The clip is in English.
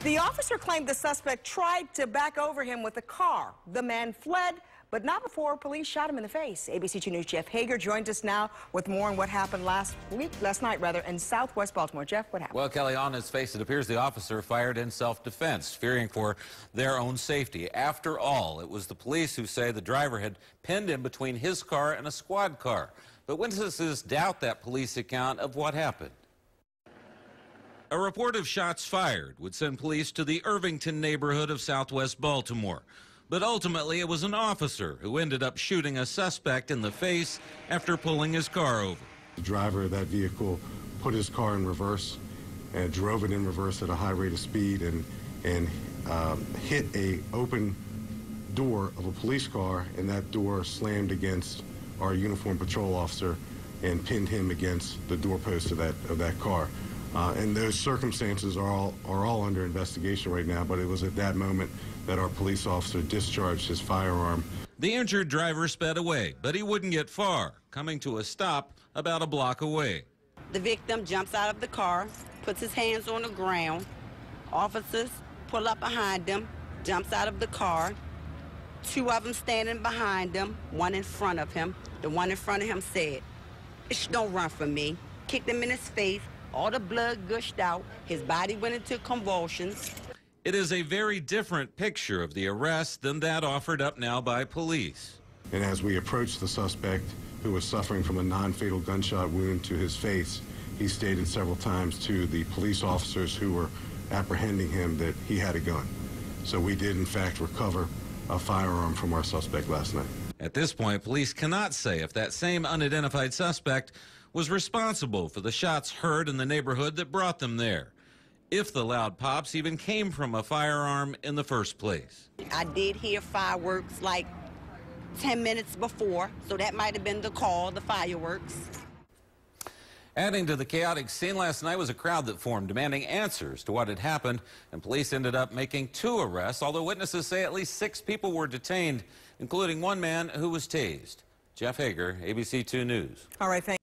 The officer claimed the suspect tried to back over him with a car. The man fled, but not before police shot him in the face. ABC 2 News' Jeff Hager joins us now with more on what happened last night, in southwest Baltimore. Jeff, what happened? Well, Kelly, on his face, it appears the officer fired in self-defense, fearing for their own safety. After all, it was the police who say the driver had pinned him between his car and a squad car. But witnesses doubt that police account of what happened. A report of shots fired would send police to the Irvington neighborhood of southwest Baltimore. But ultimately, it was an officer who ended up shooting a suspect in the face after pulling his car over. The driver of that vehicle put his car in reverse and drove it in reverse at a high rate of speed and hit a open door of a police car, and that door slammed against our uniformed patrol officer and pinned him against the doorpost of that car. And those circumstances are all under investigation right now, but it was at that moment that our police officer discharged his firearm. The injured driver sped away, but he wouldn't get far, coming to a stop about a block away. The victim jumps out of the car, puts his hands on the ground. Officers pull up behind him, jumps out of the car. Two of them standing behind him, one in front of him. The one in front of him said, "Don't run from me." Kicked him in his face. All the blood gushed out. His body went into convulsions. It is a very different picture of the arrest than that offered up now by police. And as we approached the suspect, who was suffering from a non-fatal gunshot wound to his face, he stated several times to the police officers who were apprehending him that he had a gun. So we did, in fact, recover a firearm from our suspect last night. At this point, police cannot say if that same unidentified suspect was responsible for the shots heard in the neighborhood that brought them there, if the loud pops even came from a firearm in the first place. I did hear fireworks like 10 minutes before, so that might have been the call, the fireworks. Adding to the chaotic scene last night was a crowd that formed, demanding answers to what had happened, and police ended up making 2 arrests, although witnesses say at least 6 people were detained, including one man who was tased. Jeff Hager, ABC 2 News. All right, thank you.